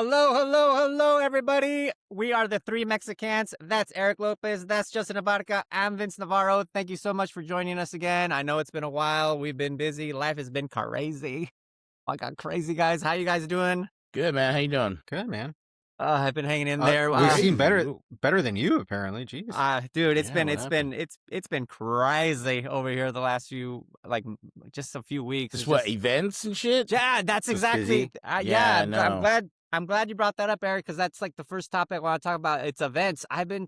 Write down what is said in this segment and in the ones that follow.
Hello, hello, hello, everybody. We are the Three Mexicans. That's Eric Lopez. That's Justin Abarca. I'm Vince Navarro. Thank you so much for joining us again. I know it's been a while. We've been busy. Life has been crazy. I got crazy, guys. How you guys doing? Good, man. How you doing? Good, man. I've been hanging in there. We seem Crazy. better than you, apparently. Jeez. Dude, Yeah, what happened? it's been crazy over here the last few just a few weeks. Just It's what just- events and shit? Yeah, that's Just exactly. busy? Yeah, I Yeah, I'm know. glad. I'm glad you brought that up, Eric, because that's like the first topic I want to talk about. It's events. I've been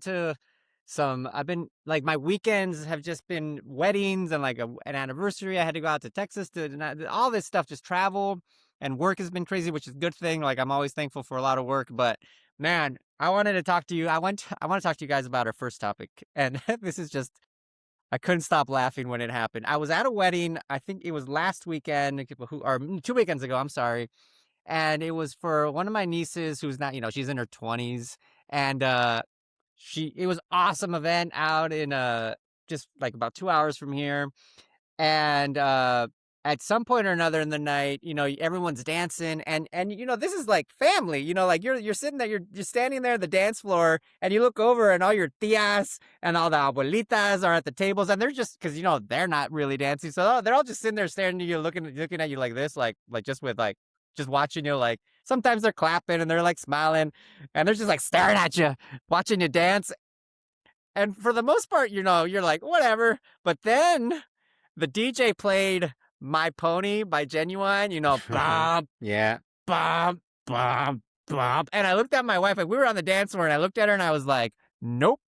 like my weekends have just been weddings and like an anniversary. I had to go out to Texas to all this stuff, just travel and work has been crazy, which is a good thing. Like I'm always thankful for a lot of work, but man, I wanted to talk to you. I want to talk to you guys about our first topic, and this is just I couldn't stop laughing when it happened. I was at a wedding. I think it was last weekend, or 2 weekends ago. I'm sorry, and it was for one of my nieces who's not, she's in her 20s, and it was awesome event out in just like about 2 hours from here, and at some point or another in the night, everyone's dancing, and this is like family, like you're sitting there, you're standing there at the dance floor, and you look over, and all your tias and all the abuelitas are at the tables, and they're just because they're not really dancing, so they're all just sitting there staring at you, looking at you like this, like just with like just watching you, like sometimes they're clapping and they're like smiling, and they're just like staring at you, watching you dance. And for the most part, you're like, whatever. But then the DJ played My Pony by Genuine, bump, Yeah. bump, bump, bump. And I looked at my wife, like we were on the dance floor, and I looked at her and I was like, nope.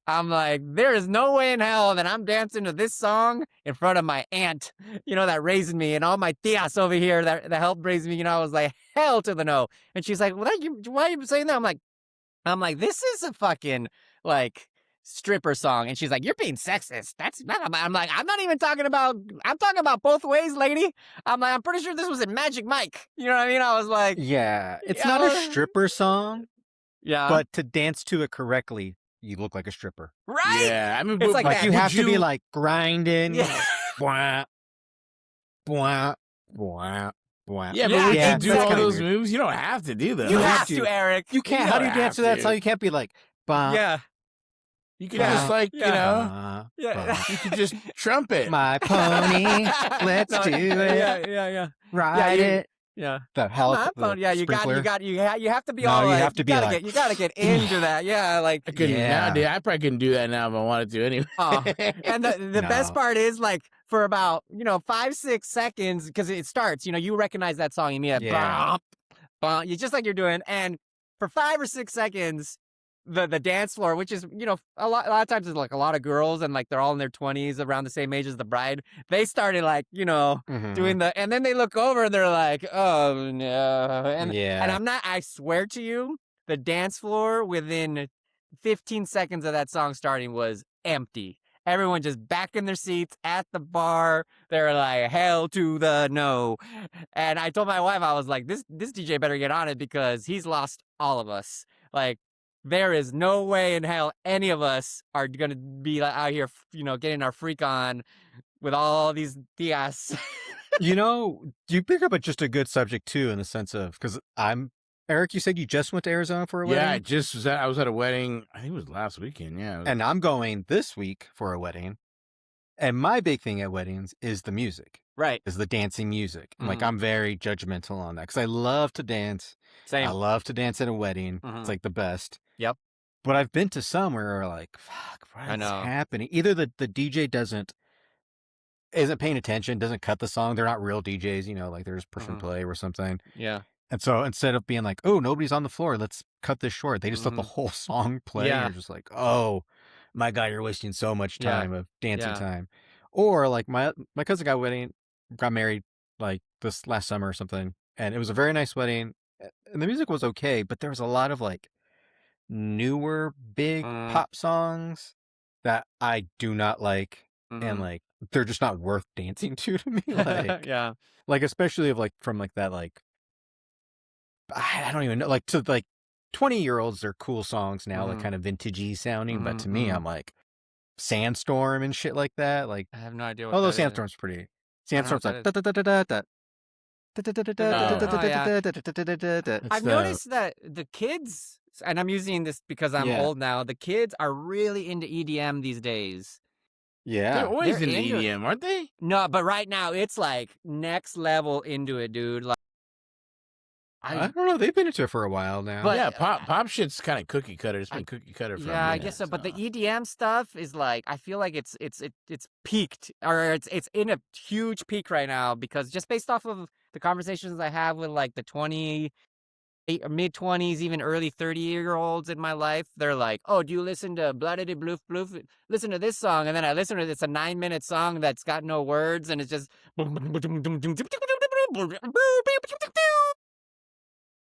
I'm like, there is no way in hell that I'm dancing to this song in front of my aunt, that raised me, and all my tias over here that helped raise me. I was like, hell to the no. And she's like, well, why are you saying that? I'm like, this is a fucking like stripper song. And she's like, you're being sexist. That's not. I'm like, I'm not even talking about. I'm talking about both ways, lady. I'm like, I'm pretty sure this was in Magic Mike. You know what I mean? I was like, Yeah. It's not a stripper song, yeah, but to dance to it correctly, you look like a stripper. right. Yeah, I mean, It's but like Like that. you would have to be like grinding. Yeah. Bwah, bwah, bwah, bwah. Yeah, but Yeah, would yeah, you do that's all kinda those weird. moves? You don't have to do them. You You have have to, to. Eric. You can't. How do you don't dance to have that song? to. You can't be like, bump, Yeah. You could Yeah. just like, Yeah. bump, Yeah. bump. you could just trumpet. My pony, let's No, do it. Yeah. Ride it. Yeah. The My helicopter. phone. Yeah, you sprinkler. have to be No, all you like, have to be like, you gotta get into that. Yeah, like I couldn't Yeah. nowadays. I probably couldn't do that now if I wanted to anyway. oh. And the best No. part is like for about 5-6 seconds, because it starts, you recognize that song immediately. Yeah. Bump, bump, just like you're doing, and for 5 or 6 seconds, the dance floor, which is a lot of times it's like a lot of girls, and like they're all in their 20s, around the same age as the bride. They started like Mhm. doing and then they look over and they're like, oh no, and Yeah. I swear to you, the dance floor within 15 seconds of that song starting was empty. Everyone just back in their seats at the bar. They're like, hell to the no. And I told my wife, I was like, this DJ better get on it, because he's lost all of us. Like, there is no way in hell any of us are going to be out here, getting our freak on with all these tias. You pick up just a good subject too, in the sense of, because Eric, you said you just went to Arizona for a wedding? Yeah, I was at a wedding. I think it was last weekend. Yeah, And I'm going this week for a wedding. And my big thing at weddings is the music, Right. is the dancing music. And, like, Mhm. I'm very judgmental on that because I love to dance. Same. I love to dance at a wedding. Mhm. It's like the best. Yep. But I've been to some where we're like, fuck, what I is know. happening? Either the DJ isn't paying attention, doesn't cut the song. They're not real DJs, like they're just push and Mhm. play or something. Yeah. And so instead of being like, oh, nobody's on the floor, let's cut this short, they just let the Mhm. whole song play. Yeah. You're just like, oh my God, you're wasting so much Yeah. time of dancing Yeah. time. Or like my cousin got married like this last summer or something. And it was a very nice wedding. And the music was okay, but there was a lot of like newer big Mm. pop songs that I do not like. And Mhm. like they're just not worth dancing to me. Like, Yeah. like especially of like from like that like I don't even know, like to like 20-year-olds, they're cool songs now, like Mhm. kind of vintagey sounding. But Mhm, to me, mhm. I'm like Sandstorm and shit like that. Like, I have no idea what although that is. Sandstorm's pretty. I don't know Sandstorm's what like that da da da da da da It's I've the noticed that the kids, and I'm using this because I'm Yeah. old now, the kids are really into EDM these days. they're Yeah. always They're into into it. EDM, aren't they? No, but right now it's like next level into it, dude. Like I I, don't know. They've been into it for a while now. But, yeah, pop shit's kind of cookie cutter. It's I- been cookie cutter for yeah, a I minute. guess so. But the so. EDM stuff is like, I feel like it's peaked, or it's in a huge peak right now, because just based off of the conversations I have with like the mid 20s, even early 30-year-olds in my life, they're like, "Oh, do you listen to Bloodedy Bloof Bloof? Listen to this song." And then I listen to it. It's a 9-minute song that's got no words, and it's just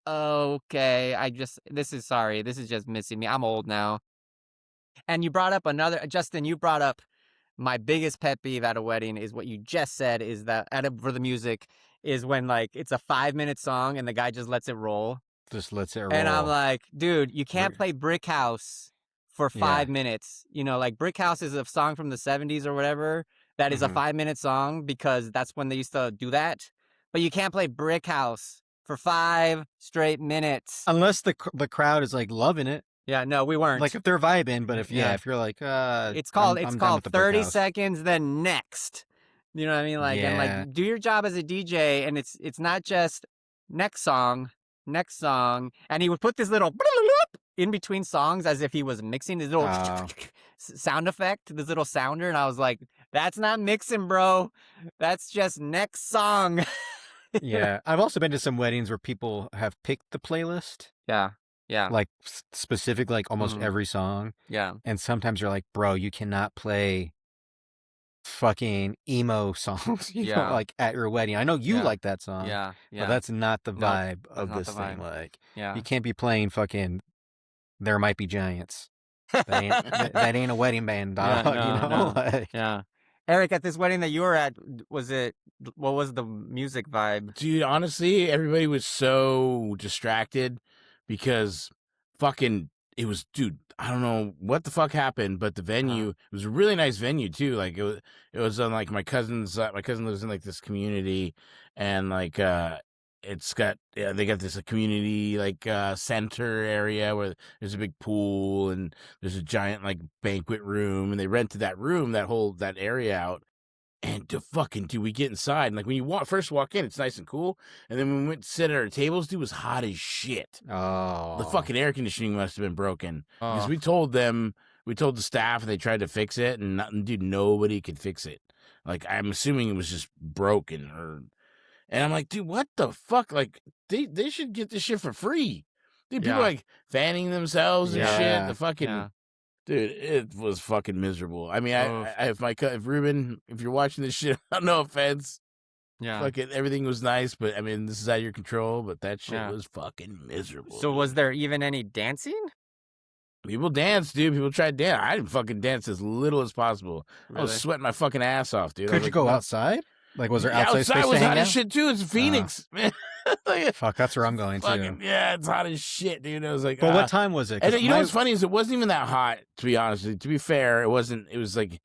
okay. This is sorry. This is just missing me. I'm old now. And you brought up another, Justin, you brought up my biggest pet peeve at a wedding is what you just said, is that for the music is when like it's a 5-minute song and the guy just lets it roll. Just lets it roll. And I'm like, dude, you can't play Brick House for 5 minutes. You know, like Brick House is a song from the 70s or whatever. That is a 5-minute song because that's when they used to do that. But you can't play Brick House for 5 straight minutes. Unless the crowd is like loving it. Yeah, no, we weren't. Like if they're vibing, but if Yeah. if you're like, It's called I'm done with the Brick 30 House. seconds, then next. You know what I mean? Like, and Yeah. like, do your job as a DJ, and it's not just next song, and he would put this little in between songs as if he was mixing this little Oh. sound effect, this little sounder, and I was like, that's not mixing, bro. That's just next song. Yeah, I've also been to some weddings where people have picked the playlist, Yeah, like specific, like almost Mhm. every song, yeah, and sometimes you're like, bro, you cannot play fucking emo songs, you know, Yeah. like at your wedding. I know you Yeah. like that song, yeah, but yeah, that's not the Nope, vibe that's of not this the thing. vibe. Like, yeah. you can't be playing fucking There Might Be Giants. That ain't, that ain't a wedding band, Yeah, dog. no, you know, no. like, Yeah. Eric, at this wedding that you were at, what was the music vibe? Dude, honestly, everybody was so distracted because fucking it was, dude, I don't know what the fuck happened, but the venue, it was a really nice venue too. Like it was on like my cousin lives in like this community, and like it's got they got this community like center area where there's a big pool and there's a giant like banquet room, and they rented that room, that area out. And we get inside, and like when you first walk in, it's nice and cool. And then when we went to sit at our tables, dude, it was hot as shit. oh, The fucking air conditioning must have been broken. Because Oh. we told the staff, and they tried to fix it, and dude, nobody could fix it. Like, I'm assuming it was just broken, and I'm like, dude, what the fuck? Like, they should get this shit for free. Dude, people Yeah. like fanning themselves and Yeah. shit. The fucking Yeah. dude, it was fucking miserable. I mean, Oof. if Ruben, if you're watching this shit, no offense, Yeah. fucking everything was nice, but I mean, this is out of your control. But that shit Yeah. was fucking miserable. So was there even any dancing? People danced, dude. People tried to dance. I didn't fucking dance as little as possible. I was sweating my fucking ass off, dude. I could was you like, go "No." outside? Like, was there Yeah, outside space was to hang hot as out? shit too. It's Phoenix, man. Like, Fuck, that's where I'm going fucking, to. yeah, it's hot as shit, dude. I was like, But what time was it? 'Cause And you know my- what's funny is it wasn't even that hot, to be honest with you. To be fair, it wasn't. It was like,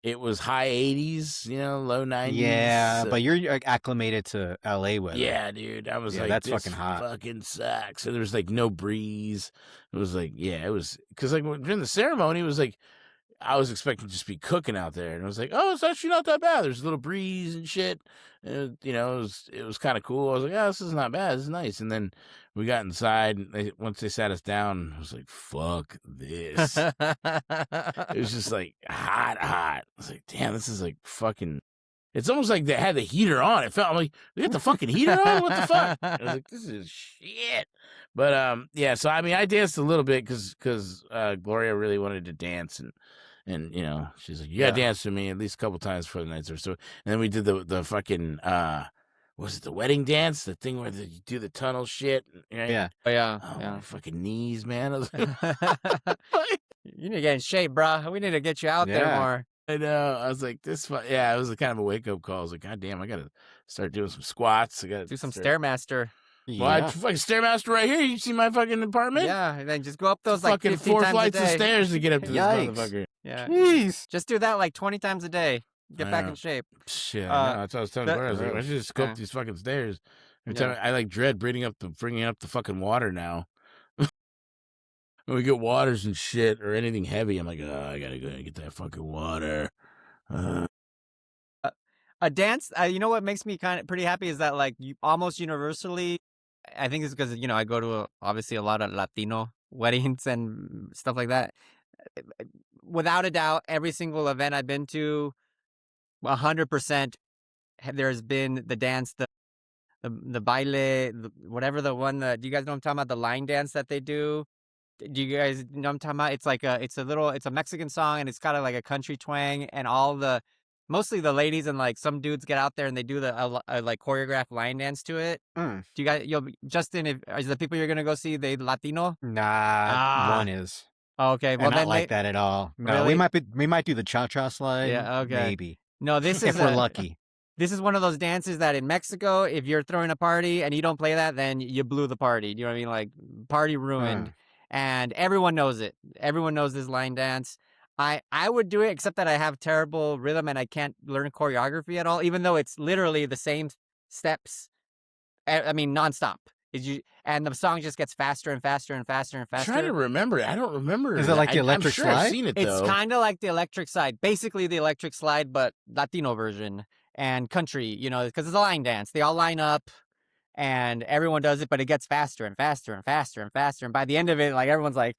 it was high 80s, low 90s. Yeah, but you're like, acclimated to LA weather. yeah, dude. I was Yeah, like, that's this fucking hot. fucking sucks. So there was like no breeze. It was like, yeah, it was because like during the ceremony, it was like I was expecting to just be cooking out there, and I was like, oh, it's actually not that bad. There's a little breeze and shit. And, it was kind of cool. I was like, yeah, this is not bad. This is nice. And then we got inside, and once they sat us down, I was like, fuck this. It was just like hot. I was like, damn, this is like fucking. It's almost like they had the heater on. It felt like they got the fucking heater on. What the fuck? I was like, this is shit. But yeah. So I mean, I danced a little bit because Gloria really wanted to dance, and she's like, you gotta dance with me at least a couple times before the night or so. And then we did the fucking was it the wedding dance? The thing where you do the tunnel shit. Right? Yeah. Oh, yeah. Oh, Yeah. my fucking knees, man. I was like, You need to get in shape, bro. We need to get you out there Yeah. more. I know. I was like, yeah, it was a kind of a wake up call. I was like, God damn, I gotta start doing some squats. I gotta Do some start... Stairmaster. Well, I Yeah. fucking Stairmaster right here. You see my fucking apartment? Yeah, and then just go up those like fucking 50 4 times flights a of day. stairs to get up to this Yikes. motherfucker. Yeah. Jeez. Just do that like 20 times a day. Get I back know. in shape. Shit, Uh, I know. That's what I was telling that- Gloria. I was like, I should just go Yeah. up these fucking stairs. Every time I like dread bringing up the fucking water now. When we get waters and shit or anything heavy, I'm like, oh, I gotta go and get that fucking water. A dance, you know what makes me kind of pretty happy is that like almost universally, I think it's because I go to obviously a lot of Latino weddings and stuff like that. Without a doubt, every single event I've been to, 100%, there's been the dance, the baile, whatever the one. Do you guys know what I'm talking about? The line dance that they do. Do you guys know what I'm talking about? It's like it's a Mexican song, and it's kind of like a country twang, and mostly the ladies and like some dudes get out there and they do the like choreographed line dance to it. Mm. Do you guys, Justin, are the people you're gonna go see they Latino? Nah, one is. Oh, okay, And well not then like that at all. No, Really? we might do the cha-cha slide. Yeah, okay. Maybe. No, this If is we're lucky. This is one of those dances that in Mexico, if you're throwing a party and you don't play that, then you blew the party. You know what I mean? Like party ruined. And everyone knows it. Everyone knows this line dance. I would do it, except that I have terrible rhythm and I can't learn choreography at all, even though it's literally the same steps. I mean, nonstop. And the song just gets faster and faster and faster and faster. Trying to remember. I don't remember. Is it like the electric I'm sure slide? I've seen it though. It's kind of like the electric slide, basically the electric slide, but Latino version and country, because it's a line dance. They all line up and everyone does it, but it gets faster and faster and faster and faster. And by the end of it, like everyone's like,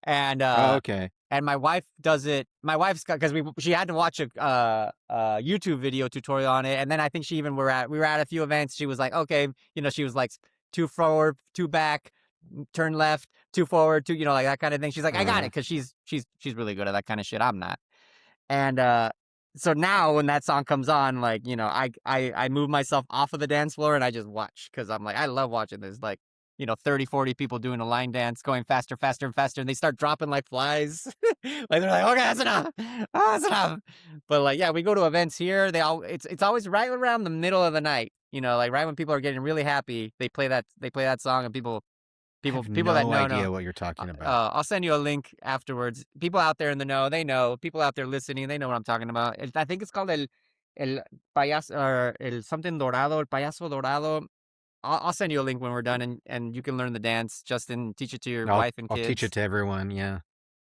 and okay. and my wife does it. My wife's got, because she had to watch a YouTube video tutorial on it, and then I think we were at a few events. She was like, okay, she was like 2 forward, 2 back, turn left, 2 forward, 2, like that kind of thing. She's like, I got it, because she's really good at that kind of shit. I'm not. And so now when that song comes on, like I move myself off of the dance floor and I just watch, because I'm like, I love watching this, like 30, 40 people doing a line dance, going faster, faster, and faster, and they start dropping like flies. Like they're like, okay, that's enough. Oh, that's enough. But like, yeah, we go to events here. It's always right around the middle of the night. Like right when people are getting really happy, they play that song, and people no that know idea what you're talking about. I'll send you a link afterwards. People out there in the know, they know. People out there listening, they know what I'm talking about. I think it's called el payaso, or el something dorado, el payaso dorado. I'll send you a link when we're done, and you can learn the dance. Justin, teach it to your wife and kids. I'll teach it to everyone. Yeah.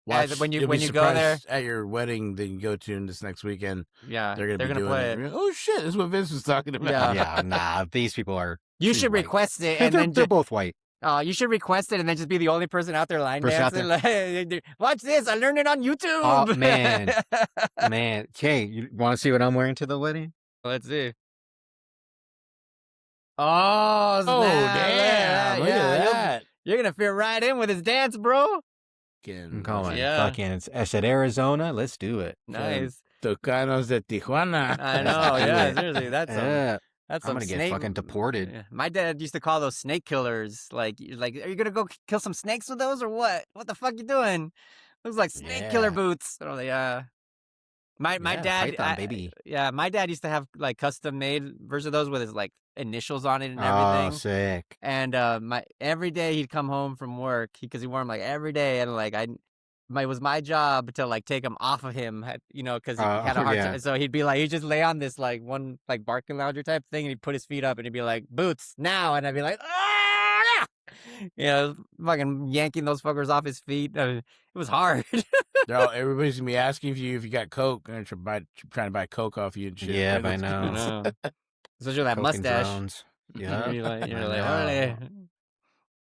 When you go there at your wedding that you go to this next weekend, yeah, they're gonna play it. Oh shit, this is what Vince was talking about. Yeah, nah, these people are. You should white. request it, and then they're both white. You should request it and then just be the only person out there line Person dancing. Like, watch this, I learned it on YouTube. Oh man. Okay, you want to see what I'm wearing to the wedding? Let's see. Oh, damn! Look at that. You're gonna fit right in with his dance, bro. I'm calling. Yeah. Fucking, it's at Arizona. Let's do it. Nice. Tucanos de Tijuana. I know. Yeah, seriously, that's I'm some gonna snake. get fucking deported. Yeah. My dad used to call those snake killers. Like, are you gonna go kill some snakes with those or what? What the fuck you doing? Looks like snake killer boots. Oh, yeah. My dad, Python, baby. Yeah, my dad used to have like custom made versions of those with his like initials on it and everything. Oh, sick. And every day he'd come home from work because he wore them like every day, and like it was my job to like take him off of him, because he had a hard time. So he'd be like, he'd just lay on this like one like barking lounger type thing, and he'd put his feet up, and he'd be like, boots now, and I'd be like, fucking yanking those fuckers off his feet. It was hard. Everybody's gonna be asking you if you got coke, and trying to buy coke off you and shit. Yeah, right? I know. Especially that Coke and mustache. drones. Yeah. You're like, I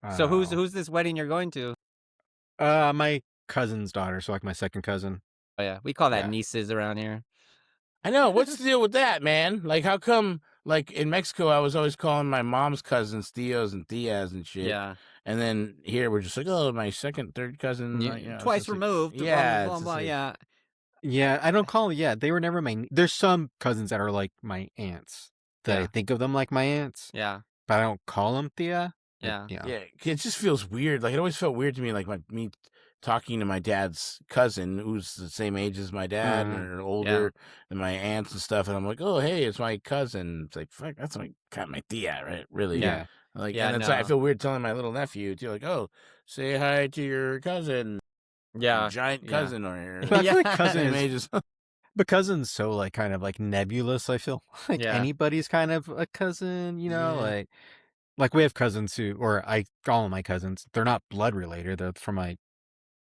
"Ole." So know. who's this wedding you're going to? My cousin's daughter, so like my second cousin. Oh yeah, we call that Yeah. nieces around here. I know. What's the deal with that, man? Like, how come? Like in Mexico, I was always calling my mom's cousins Tios and Tias and shit. Yeah, And then here we're just like, oh, my second, third cousin. twice removed. Yeah, blah, it's blah, just yeah. Yeah, I don't call. Yeah, they were never my. There's some cousins that are like my aunts. That Yeah. I think of them like my aunts, Yeah, but I don't call them Thea. yeah. Yeah. Yeah, it just feels weird. Like it always felt weird to me, like me talking to my dad's cousin, who's the same age as my dad or older than my aunts and stuff, and I'm like, oh, hey, it's my cousin. It's like, fuck, that's my tia, right? Really? Yeah. Like, Yeah, and it's like, I no. feel weird telling my little nephew too, like, oh, say hi to your cousin, Yeah. giant Yeah. cousin, or But I feel like Yeah. cousin same is age as. But cousin's so like kind of like nebulous, I feel. Like Yeah. anybody's kind of a cousin, Yeah. like we have cousins who, or I call them my cousins. They're not blood related. They're from my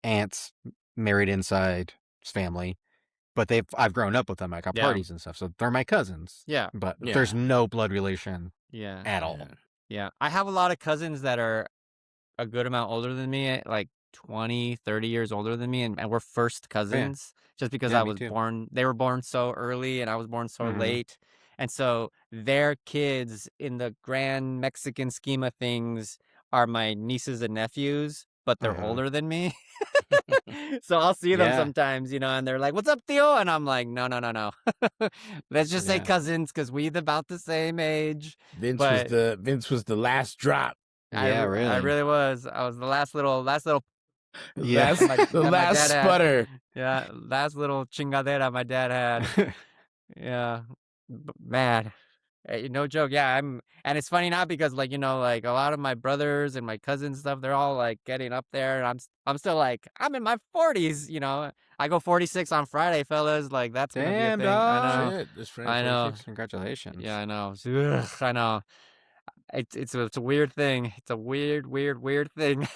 aunt's married inside family, but I've grown up with them. I got Yeah. parties and stuff, so they're my cousins. Yeah. But Yeah. there's no blood relation Yeah. at all. Yeah. Yeah. I have a lot of cousins that are a good amount older than me, like 20, 30 years older than me, and we're first cousins just because Yeah, I me was too. born they were born so early and I was born so Mhm. late. And so their kids in the grand Mexican scheme of things are my nieces and nephews, but they're Mhm. older than me. So I'll see them Yeah. sometimes, and they're like, "What's up, Theo?" And I'm like, "No, no, no, no. Let's just say Yeah. cousins because we're about the same age." Vince But was the last drop. Yeah, I really. really was. I was the last little Yeah. That's the that my last dad had. sputter. Yeah, last little chingadera my dad had. Yeah, man, no joke. Yeah, and it's funny now because like a lot of my brothers and my cousins stuff, they're all like getting up there, and I'm still like I'm in my 40s. I go 46 on Friday, fellas. Like that's gonna be a Damn, thing. I dog. know. Shit, this Friday I know. 46. Congratulations. Yeah, I know. Ugh, I know. It's a weird thing. It's a weird thing. It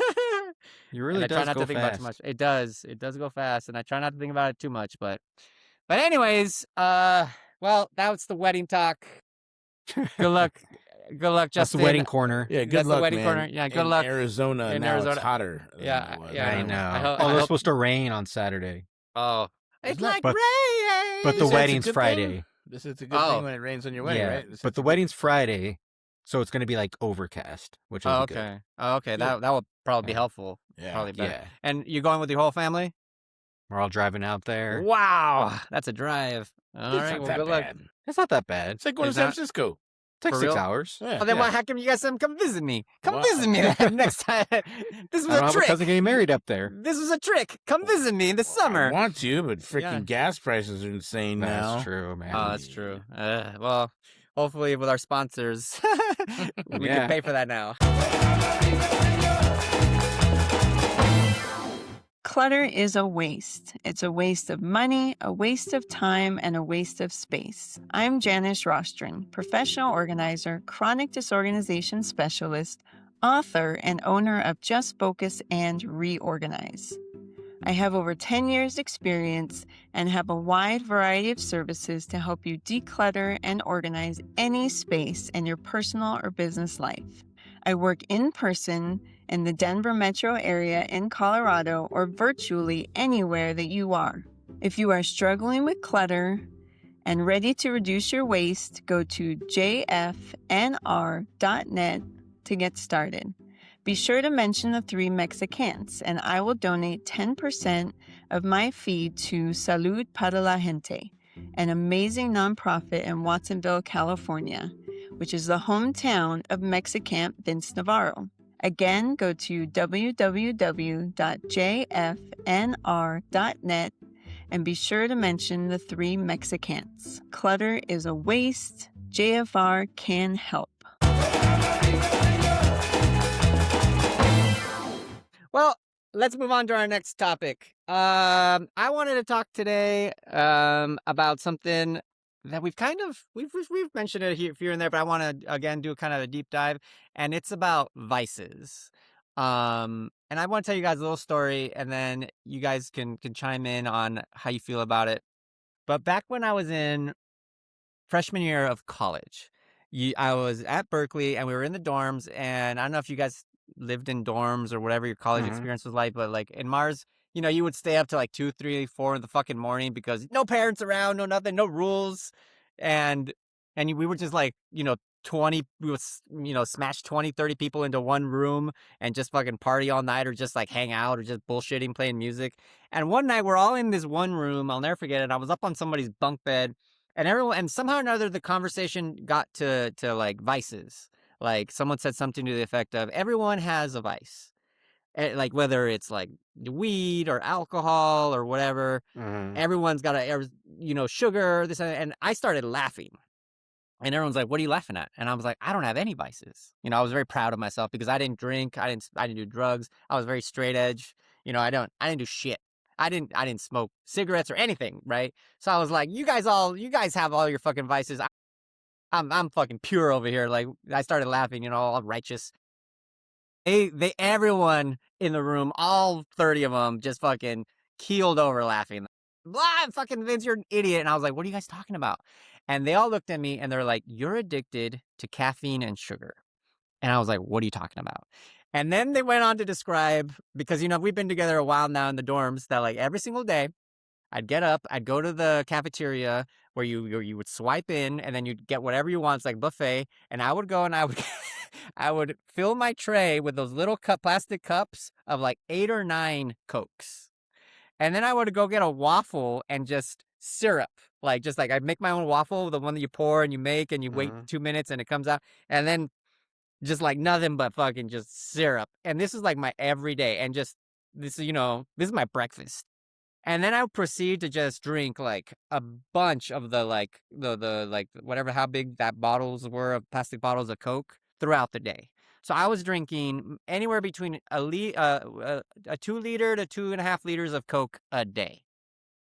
And really I try does not to go think about too much. fast. It does. It does go fast, and I try not to think about it too much. But anyways, well, that's the wedding talk. Good luck. Good luck, That's the Justin. wedding corner. Yeah, good That's the luck, wedding man. corner. Yeah, good in luck. Arizona in now Arizona. it's hotter than Yeah, it was. yeah, I I know. hope- Oh, I it's hope- supposed to rain on Saturday. Oh, it's not- like but- rain. but the That's a wedding's good Friday. thing. This is a good Oh. thing when it rains on your wedding, Yeah, right? This but is the a good- wedding's Friday, so it's going to be like overcast, which is Oh, good. okay. Oh, okay. Good. That will probably be Yeah. helpful. Yeah. Probably better. Yeah, And you going with your whole family? we're all driving out there. Wow, that's a drive. All It's right, not well, that good luck. bad. It's not that bad. It's like going to Is San that- Francisco. It's like For 6 real? hours. Yeah. Well, then Yeah. why? How come you guys haven't come visit me? Come Wow. visit me then next time. This was I don't a have a trick. cousin getting married up there. This was a trick. Come visit me this I summer. want to, but freaking Yeah. gas prices are insane now. That's true, man. Oh, that's true. Well, hopefully with our sponsors, we Yeah. can pay for that now. Clutter is a waste. It's a waste of money, a waste of time, and a waste of space. I'm Janice Rostron, professional organizer, chronic disorganization specialist, author, and owner of Just Focus and Reorganize. I have over 10 years' experience and have a wide variety of services to help you declutter and organize any space in your personal or business life. I work in person in the Denver metro area in Colorado or virtually anywhere that you are. If you are struggling with clutter and ready to reduce your waste, go to jfnr.net to get started. Be sure to mention the 3 Mexicans, and I will donate 10% of my fee to Salud para la Gente, an amazing nonprofit in Watsonville, California, which is the hometown of Mexicamp Vince Navarro. Again, go to www.jfnr.net and be sure to mention the 3 Mexicans. Clutter is a waste. JFR can help. Well, let's move on to our next topic. I wanted to talk today about something that we've mentioned it here and there, but I want to again do kind of a deep dive, and it's about vices. And I want to tell you guys a little story, and then you guys can chime in on how you feel about it. But back when I was in freshman year of college, I was at Berkeley, and we were in the dorms, and I don't know if you guys lived in dorms or whatever your college Mhm. experience was like, but like in Mars, you would stay up to like 2, 3, 4 in the fucking morning because no parents around, no nothing, no rules. And we were just like, 20, we would, smash 20, 30 people into one room and just fucking party all night or just like hang out or just bullshitting, playing music. And one night we're all in this one room. I'll never forget it. I was up on somebody's bunk bed and somehow or another, the conversation got to like vices. Like someone said something to the effect of everyone has a vice. Like whether it's like weed or alcohol or whatever, Mhm. everyone's got sugar, this and I started laughing. And everyone's like, "What are you laughing at?" And I was like, "I don't have any vices." I was very proud of myself because I didn't drink, I didn't do drugs. I was very straight edge. I didn't do shit. I didn't smoke cigarettes or anything, right? So I was like, you guys have all your fucking vices. I'm fucking pure over here. Like, I started laughing, all righteous. Everyone in the room, all 30 of them, just fucking keeled over laughing. Blah, fucking Vince, you're an idiot. And I was like, what are you guys talking about? And they all looked at me and they're like, you're addicted to caffeine and sugar. And I was like, what are you talking about? And then they went on to describe, because, we've been together a while now in the dorms, that like every single day I'd get up, I'd go to the cafeteria where you would swipe in and then you'd get whatever you want. It's like buffet. And I would go and I would I would fill my tray with those little plastic cups of like 8 or 9 Cokes. And then I would go get a waffle and just syrup. Just like I'd make my own waffle, the one that you pour and you make and you wait 2 minutes and it comes out. And then just like nothing but fucking just syrup. And this is like my everyday. And just this is my breakfast. And then I would proceed to just drink like a bunch of the like whatever, how big that bottles were of plastic bottles of Coke throughout the day. So I was drinking anywhere between a 2 liter to 2.5 liters of Coke a day.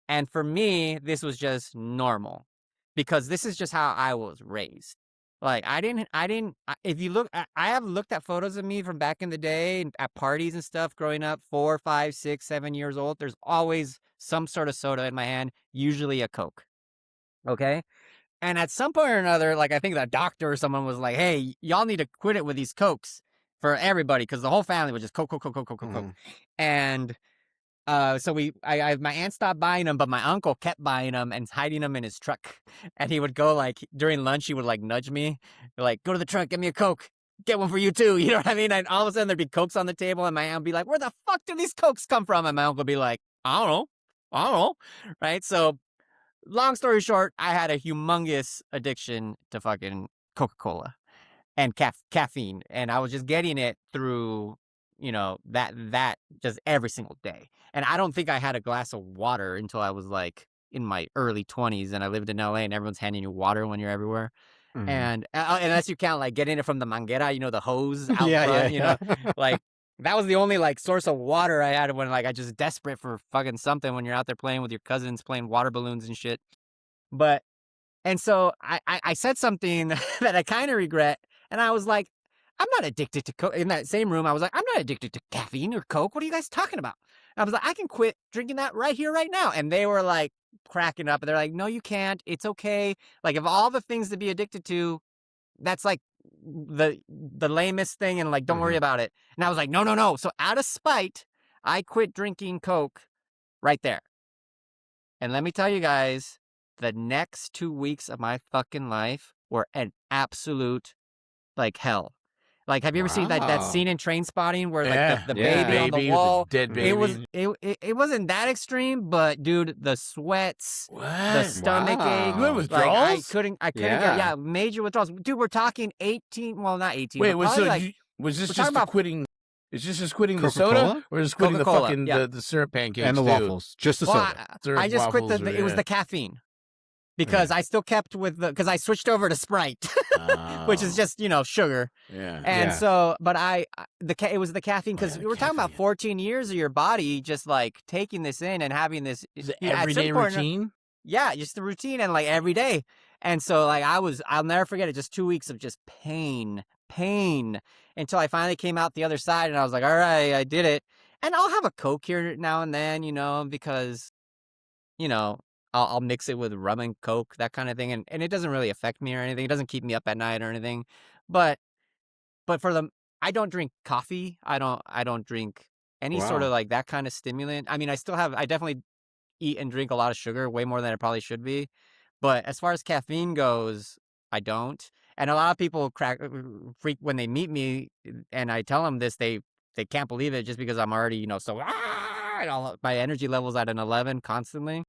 And for me, this was just normal because this is just how I was raised. Like if you look, I have looked at photos of me from back in the day at parties and stuff growing up, 4, 5, 6, 7 years old. There's always some sort of soda in my hand, usually a Coke. Okay. And at some point or another, like I think the doctor or someone was like, hey, y'all need to quit it with these Cokes for everybody. Cause the whole family was just Coke, Coke, Coke, Coke, Coke, Coke. And so my aunt stopped buying them, but my uncle kept buying them and hiding them in his truck. And he would go like during lunch, he would like nudge me, like, go to the trunk, get me a Coke, get one for you too. You know what I mean? And all of a sudden there'd be Cokes on the table and my aunt would be like, where the fuck do these Cokes come from? And my uncle would be like, I don't know. Right. So long story short, I had a humongous addiction to fucking Coca-Cola and caffeine. And I was just getting it through, that just every single day. And I don't think I had a glass of water until I was like in my early 20s and I lived in LA and everyone's handing you water when you're everywhere. And unless you count like getting it from the manguera, the hose out front, like that was the only like source of water I had when like I just desperate for fucking something when you're out there playing with your cousins, playing water balloons and shit. And so I said something that I kind of regret. And I was like, I'm not addicted to Coke. In that same room, I was like, I'm not addicted to caffeine or Coke. What are you guys talking about? And I was like, I can quit drinking that right here, right now. And they were like cracking up. And they're like, no, you can't. It's okay. Like, of all the things to be addicted to, that's like the lamest thing. And like, don't worry about it. And I was like, no. So out of spite, I quit drinking Coke right there. And let me tell you guys, the next 2 weeks of my fucking life were an absolute like hell. Like, have you ever seen that scene in Trainspotting where like the baby on the wall, dead baby? It wasn't that extreme, but dude, the sweats, the stomach ache, You had withdrawals? like I couldn't get major withdrawals. Dude, we're talking 18, well not 18. Wait, but so like, was this we're just talking about quitting? Is this just quitting the Coca-Cola? soda, or just quitting Coca-Cola, the fucking yeah. the syrup pancakes and the too? waffles, just the well, soda. Syrup I just quit waffles, it was the caffeine. Because I still kept with because I switched over to Sprite, which is just, sugar. Yeah. And so, but it was the caffeine because we were talking about 14 years of your body just like taking this in and having this The at everyday some point, routine. Yeah, just the routine and like every day. And so like I'll never forget it. Just 2 weeks of just pain until I finally came out the other side and I was like, all right, I did it. And I'll have a Coke here now and then, because, I'll mix it with rum and Coke, that kind of thing. And it doesn't really affect me or anything. It doesn't keep me up at night or anything. But I don't drink coffee. I don't drink any sort of like that kind of stimulant. I mean, I definitely eat and drink a lot of sugar, way more than I probably should be. But as far as caffeine goes, I don't. And a lot of people freak when they meet me and I tell them this, they can't believe it just because I'm already, my energy level's at an 11 constantly.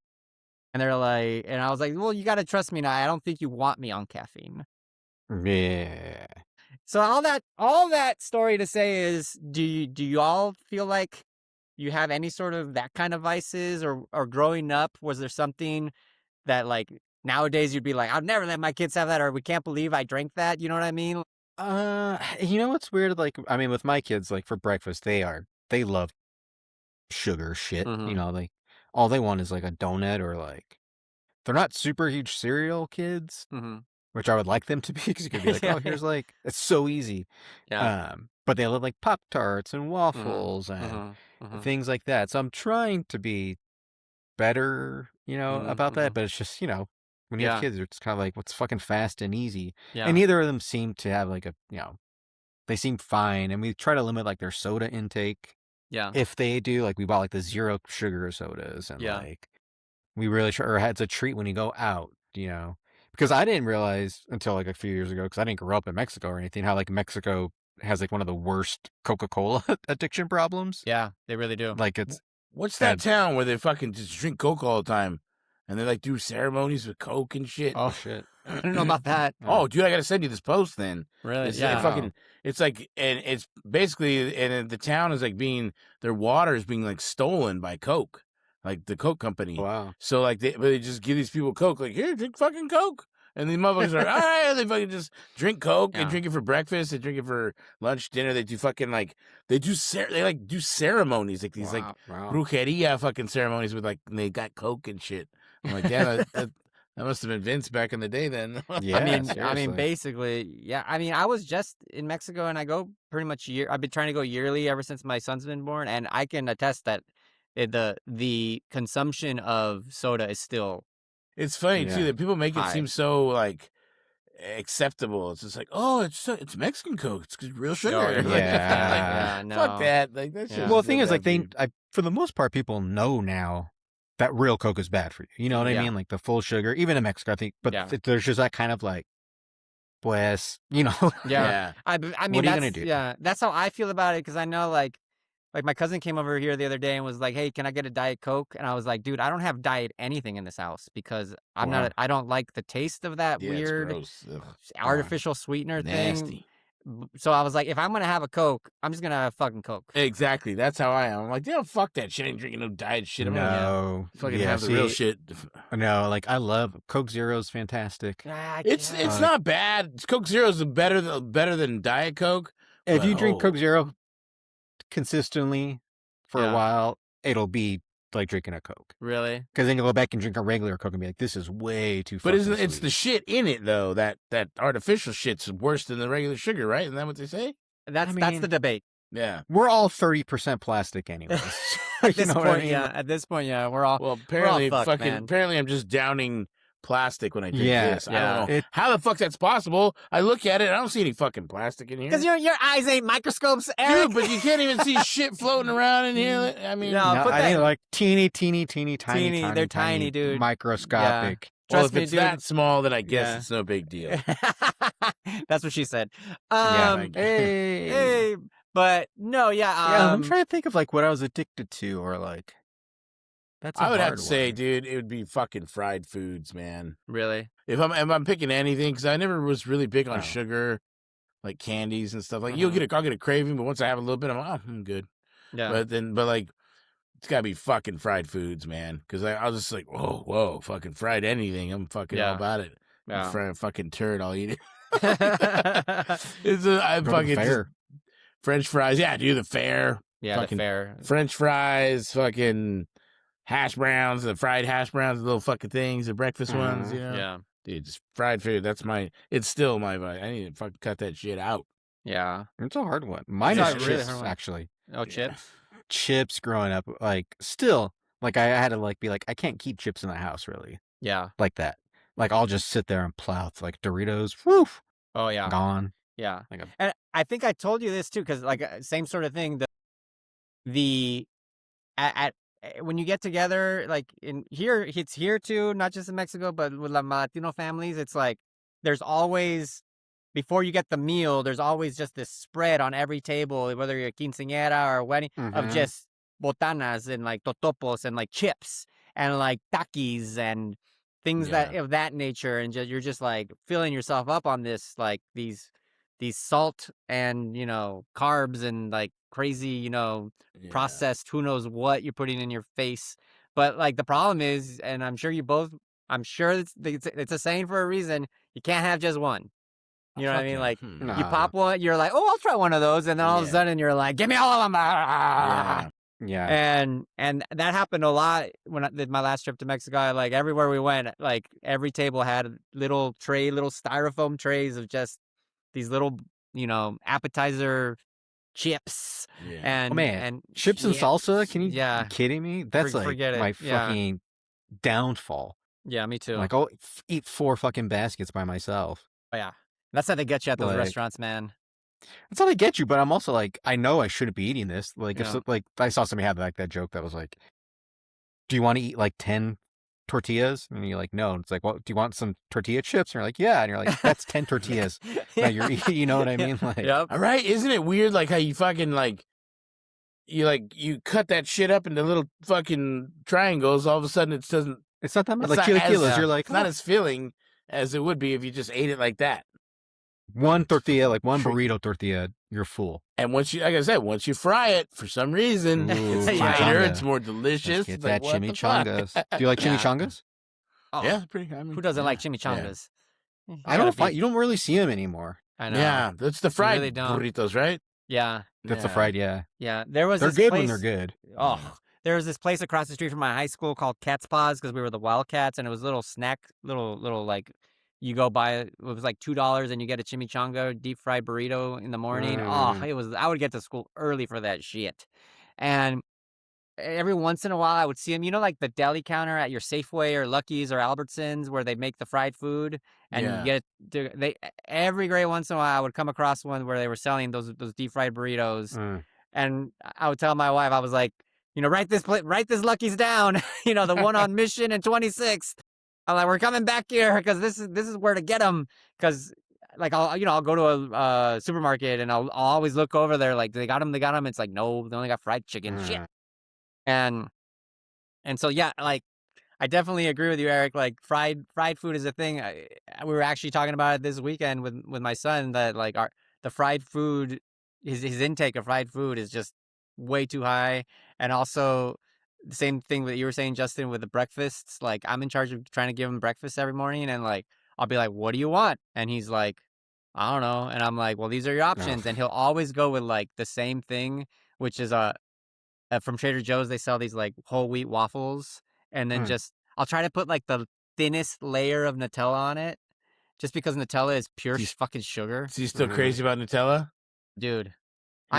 And they're like, and I was like, well, you got to trust me now. I don't think you want me on caffeine. Yeah. So all that story to say is, do you all feel like you have any sort of that kind of vices or growing up, was there something that like nowadays you'd be like, I'll never let my kids have that, or we can't believe I drank that. You know what I mean? What's weird? Like, with my kids, like for breakfast, they love sugar shit. Mhm. all they want is like a donut or like they're not super huge cereal kids, Mm-hmm. which I would like them to be because you could be like, Yeah. oh, here's like it's so easy. Yeah. But they love like Pop Tarts and waffles and Mm-hmm. Mm-hmm. things like that. So I'm trying to be better, about that. Mhm. But it's just, when you have Yeah. kids, it's kind of like what's fucking fast and easy. Yeah. And neither of them seem to have like they seem fine. And we try to limit like their soda intake. Yeah. If they do, like we bought like the zero sugar sodas and Yeah. like we really try, or it's a treat when you go out, because I didn't realize until like a few years ago, because I didn't grow up in Mexico or anything, how like Mexico has like one of the worst Coca-Cola addiction problems. Yeah. They really do. Like it's What's that Bad. town where they fucking just drink Coke all the time, and they like do ceremonies with Coke and shit? Oh, shit. I don't know about that. Oh, dude, I gotta send you this post then. Really? It's Yeah. fucking. It's like, and it's basically, and the town is like their water is being like stolen by Coke, like the Coke company. Wow. So like they just give these people Coke, like here, drink fucking Coke, and these motherfuckers are all right. They fucking just drink Coke. Yeah. They drink it for breakfast. They drink it for lunch, dinner. They do fucking like they do ceremonies like these like Wow. brujeria fucking ceremonies with like and they got Coke and shit. I'm like, yeah, that must have been Vince back in the day then. Yeah, I mean, seriously. basically, yeah. I mean, I was just in Mexico, and I go pretty much I've been trying to go yearly ever since my son's been born, and I can attest that the consumption of soda is still It's funny Yeah. too that people make it Hi. seem so like acceptable. It's just like, oh, it's Mexican Coke. It's real sugar. Oh, Like, yeah. Yeah, no. fuck that. Like that's Yeah. just Well, the thing so is, like, bad, dude. for the most part, people know now that real Coke is bad for you. You know what I Yeah. mean? Like the full sugar, even in Mexico, I think. But Yeah. there's just that kind of like, pues, Yeah. yeah. I mean, What are you that's, gonna do? yeah, that's how I feel about it, because I know, like my cousin came over here the other day and was like, "Hey, can I get a Diet Coke?" And I was like, "Dude, I don't have diet anything in this house because Wow. I don't like the taste of that Yeah, it's weird gross. Ugh. artificial sweetener thing." Nasty. So I was like, if I'm gonna have a Coke, I'm just gonna have fucking Coke. Exactly. That's how I am. I'm like, yeah, fuck that shit. I ain't drinking no diet shit. I'm gonna No, fucking yeah, have the real see, shit. No, like I love Coke Zero's fantastic. Ah, It's yeah. not bad. Coke Zero's better than Diet Coke. If But, you drink oh. Coke Zero consistently for Yeah. a while, it'll be like drinking a Coke. Really? Because then you'll go back and drink a regular Coke and be like, this is way too. But isn't fucking it's the sweet. shit in it though that artificial shit's worse than the regular sugar, right? Isn't that what they say? That's mean- the debate. Yeah. We're all 30% plastic anyways. At You this know point, what I mean? yeah. At this point, yeah, we're all. Well, apparently, fucked, man. apparently, I'm just downing plastic when I drink Yeah, this. I yeah. don't know It- how the fuck that's possible. I look at it, I don't see any fucking plastic in here. Because your eyes ain't microscopes, Eric. Dude, but you can't even see shit floating around in here. I mean, No, No, put I that- think like teeny, tiny. They're tiny, dude. Microscopic. well, Trust if me, it's dude. that small, then I guess Yeah. it's no big deal. That's what she said. Yeah, thank you. Hey. Hey, but no, yeah. Yeah, I'm trying to think of like what I was addicted to or like. That's a I would have hard to say, one. dude, it would be fucking fried foods, man. Really? If I'm picking anything, because I never was really big on Oh. sugar, like candies and stuff. Like Uh-huh. I'll get a craving, but once I have a little bit, I'm good. Yeah. But like, it's gotta be fucking fried foods, man. Because I'll just like, whoa, fucking fried anything. I'm fucking Yeah. all about it. Yeah. Fried fucking turd, I'll eat it. yeah, It's I Go to the fucking just- fair. French fries. Yeah, do the fair. the Fucking fair. French fries, fucking hash browns, the fried hash browns, the little fucking things, the breakfast ones. You know, Yeah. dude, just fried food. It's still my vibe. I need to fucking cut that shit out. Yeah. It's a hard one. Mine It's is a really chips, hard one. actually. Oh, chips. Chips growing up, like still, like I had to like be like, I can't keep chips in the house really Yeah. like that. Like I'll just sit there and plow through, like Doritos, woof, Oh, yeah. gone. Yeah. Like a- And I think I told you this too, because like same sort of thing. The at when you get together, like in here, it's here too, not just in Mexico, but with Latino families, it's like there's always, before you get the meal, there's always just this spread on every table, whether you're a quinceañera or a wedding, of Mhm. just botanas and like totopos and like chips and like takis and things that of that nature, and you're just like filling yourself up on this, like these salt and carbs and like crazy Yeah. processed who knows what you're putting in your face. But like the problem is, and I'm sure it's a saying for a reason, you can't have just one. You know what I mean? Like Nah. you pop one, you're like, oh, I'll try one of those, and then all of a Yeah. sudden you're like, give me all of them. Yeah. Yeah. And that happened a lot when I did my last trip to Mexico. Like everywhere we went, like every table had little styrofoam trays of just these little, appetizer chips Yeah. Oh man, and chips and salsa? chips. Can you Yeah, be kidding me? That's like forget my it. Yeah, fucking downfall. yeah, me too. Like I'll eat 4 fucking baskets by myself. Oh, yeah, that's how they get you at those Like restaurants, man. that's how they get you. But I'm also like, I know I shouldn't be eating this. Like Yeah. like I saw somebody have like that joke that was like, "Do you want to eat like 10 tortillas?" And you're like, "No." And it's like, "Well, do you want some tortilla chips?" And you're like, "Yeah." And you're like, "That's 10 tortillas." That you're eating. You know what I mean? Like, Yep. All right, isn't it weird like how you fucking you cut that shit up into little fucking triangles, all of a sudden it doesn't it's not that much. it's Like not as- chilaquiles, you're like, it's not as filling as it would be if you just ate it like that. one tortilla, like one burrito tortilla, you're full. And once you, like I said, once you fry it, for some reason, Ooh, it's yeah. lighter, chimichanga. it's more Let's delicious. get It's like, that what the fuck? chimichangas. Do you like Yeah. chimichangas? Oh, Yeah, it's pretty. I mean, who doesn't like yeah. chimichangas? I don't know if you don't really see them anymore. I know. Yeah, that's the fried really don't. burritos, right? Yeah. That's the Yeah. fried, yeah. Yeah. There was They're this good place, when they're good. Oh, there was this place across the street from my high school called Cat's Paws because we were the Wildcats, and it was a little snack, little like you go buy it was like $2 and you get a chimichanga deep fried burrito in the morning. Oh, Mm. it was. I would get to school early for that shit, and every once in a while I would see them. You know, like the deli counter at your Safeway or Lucky's or Albertsons where they make the fried food, and Yeah. you get they every great once in a while I would come across one where they were selling those deep fried burritos. Mm. And I would tell my wife, I was like, write this Lucky's down, the one on Mission and 26th. I'm like, we're coming back here because this is where to get them. Because like I'll go to a supermarket and I'll always look over there like they got them. It's like no, they only got fried chicken. Shit. And so yeah, like I definitely agree with you, Eric. Like fried food is a thing. We were actually talking about it this weekend with my son that like the fried food. His intake of fried food is just way too high. And also the same thing that you were saying, Justin, with the breakfasts. Like I'm in charge of trying to give him breakfast every morning and like I'll be like, what do you want? And he's like, I don't know. And I'm like, well, these are your options. And he'll always go with like the same thing, which is from Trader Joe's, they sell these like whole wheat waffles. And then I'll try to put like the thinnest layer of Nutella on it just because Nutella is pure fucking sugar. Is he still crazy about Nutella? Dude.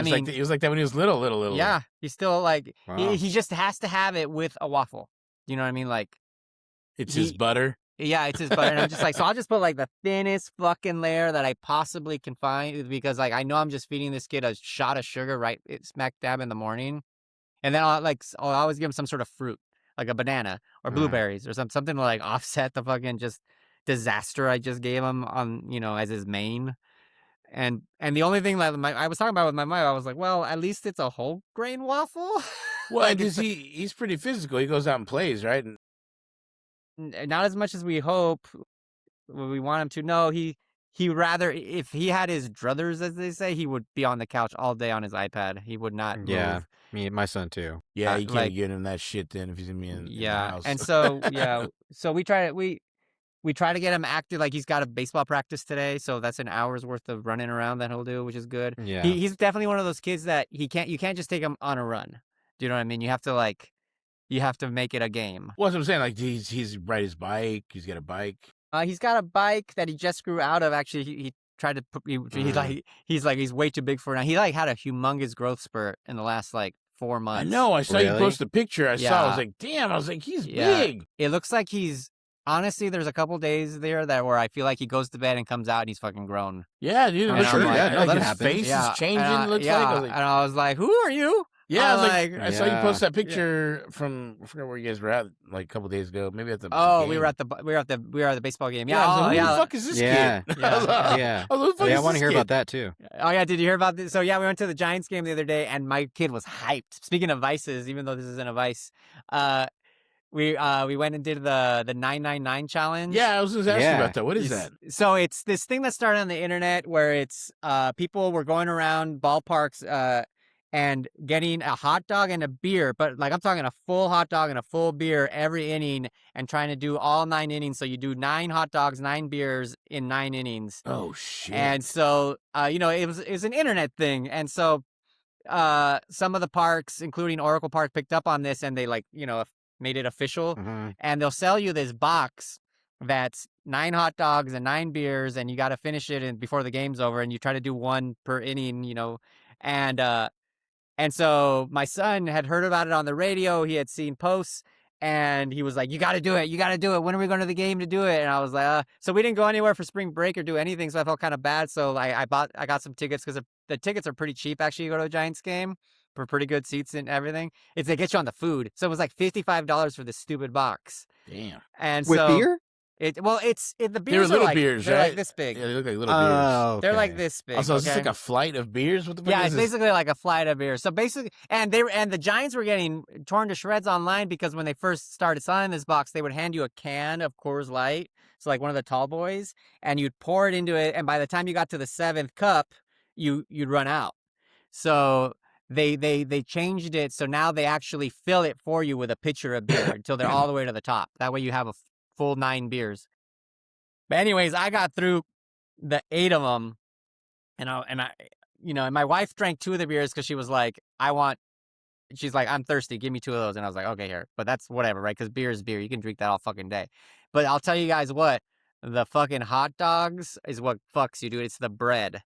He was like that when he was little. Yeah, he's still like Wow. he just has to have it with a waffle. You know what I mean? Like It's his butter. yeah, it's his butter. And I'm just like, so I'll just put like the thinnest fucking layer that I possibly can find because like I know I'm just feeding this kid a shot of sugar right smack dab in the morning, and then I'll always give him some sort of fruit like a banana or blueberries or something to like offset the fucking just disaster I just gave him on as his main. And the only thing that I was talking about with my mom, I was like, well, at least it's a whole grain waffle. Well, Like, because he's pretty physical. He goes out and plays, right? And not as much as we hope. We want him to. No, he rather if he had his druthers, as they say, he would be on the couch all day on his iPad. He would not Yeah, move. my son too. yeah, you can't like- get him that shit then if he's gonna be in the Yeah, house. and so so we try to get him active. Like he's got a baseball practice today, so that's an hour's worth of running around that he'll do, which is good. Yeah. He's definitely one of those kids that you can't just take him on a run. Do you know what I mean? You have to make it a game. Well, that's what I'm saying. Like he's ride his bike. He's got a bike. He's got a bike that he just grew out of. Actually, he tried to put. He's way too big for it now. He like had a humongous growth spurt in the last like 4 months. I know. I saw you Really? post a picture. I saw. I Yeah. was like, damn. I was like, he's Yeah. big. It looks like he's honestly. There's a couple days there where I feel like he goes to bed and comes out and he's fucking grown. Yeah, dude. And I'm I'm sure. like- Yeah, no, like that his happens. face Yeah, is changing. and, Looks yeah, like. I was like, and I was like, who are you? yeah. I was like, like- I saw you Yeah. post that picture from. I forgot where you guys were at like a couple days ago. Maybe at the. Oh, we game. were at the baseball game. Yeah. I was Yeah, like, who yeah. the fuck is this Yeah. kid? Yeah. I was like, Yeah. I was like, who the fuck Yeah, I is want to this hear kid? about that too. Oh yeah, did you hear about this? So yeah, we went to the Giants game the other day, and my kid was hyped. Speaking of vices, even though this isn't a vice, we went and did the 999 challenge. Yeah, I was just asking Yeah. about that. What is that? So it's this thing that started on the internet where it's people were going around ballparks and getting a hot dog and a beer, but like I'm talking a full hot dog and a full beer every inning and trying to do all 9 innings. So you do 9 hot dogs, 9 beers in 9 innings. Oh shit. And so it was an internet thing. And so some of the parks, including Oracle Park, picked up on this and they made it official. And they'll sell you this box that's 9 hot dogs and 9 beers, and you got to finish it before the game's over, and you try to do one per inning, and so my son had heard about it on the radio. He had seen posts, and he was like, "You got to do it. You got to do it. When are we going to the game to do it?" And I was like, So we didn't go anywhere for spring break or do anything. So I felt kind of bad. So I got some tickets because the tickets are pretty cheap. Actually, you go to a Giants game for pretty good seats and everything. They get you on the food. So it was like $55 for this stupid box. Damn. And With so beer? the beers They were are little like, beers, they're right? like this big. Yeah, they look like little Oh, They're like okay. this big. beers. Also, is this okay? like a flight of beers? What the fuck Yeah, is it's this? basically like a flight of beer. So basically, and the Giants were getting torn to shreds online because when they first started selling this box, they would hand you a can of Coors Light, so like one of the tall boys, and you'd pour it into it, and by the time you got to the 7th cup, you'd run out. So they changed it, so now they actually fill it for you with a pitcher of beer until they're all the way to the top. That way you have a full 9 beers. But anyways, I got through the 8 of them, and my wife drank 2 of the beers because she was like, she's like, I'm thirsty, give me 2 of those, and I was like, okay, here. But that's whatever, right? Because beer is beer, you can drink that all fucking day. But I'll tell you guys what, the fucking hot dogs is what fucks you, dude. It's the bread.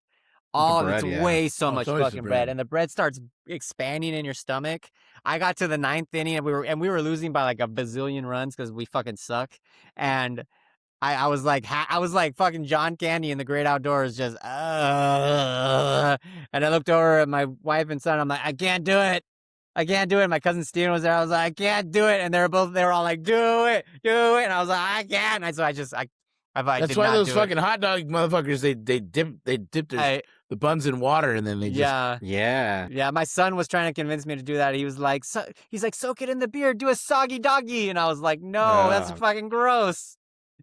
bread, It's yeah. way so Oh, much it's always the fucking bread. bread, and the bread starts expanding in your stomach. I got to the 9th inning, and we were losing by like a bazillion runs because we fucking suck, and I was like fucking John Candy in The Great Outdoors, just and I looked over at my wife and son. I'm like, I can't do it. My cousin Steven was there. I was like, I can't do it, and they were all like, do it, and I was like, I can't. And so I That's did why not those do fucking hot dog motherfuckers, they dip it. the buns in water and then they just Yeah. Yeah, my son was trying to convince me to do that. He was like, he's like, soak it in the beer, do a soggy doggy, and I was like, no, that's Ugh. fucking gross.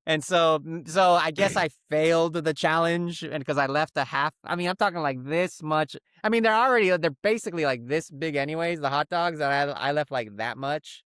And so I guess I failed the challenge, and because I left a half. I mean, I'm talking like this much. I mean, they're basically like this big, anyways. The hot dogs, and I left like that much.